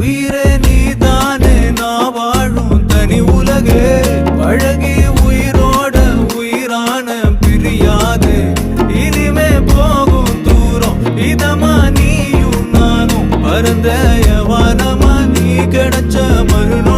உயிரே நீதானே நான் வாழும் தனி உலகே பழகி உயிரோட உயிரான பிரியாது இனிமே போகும் தூரம் இதமா நீயும் நானும் பரந்த வானமா நீ கிடைச்ச மறுநாள்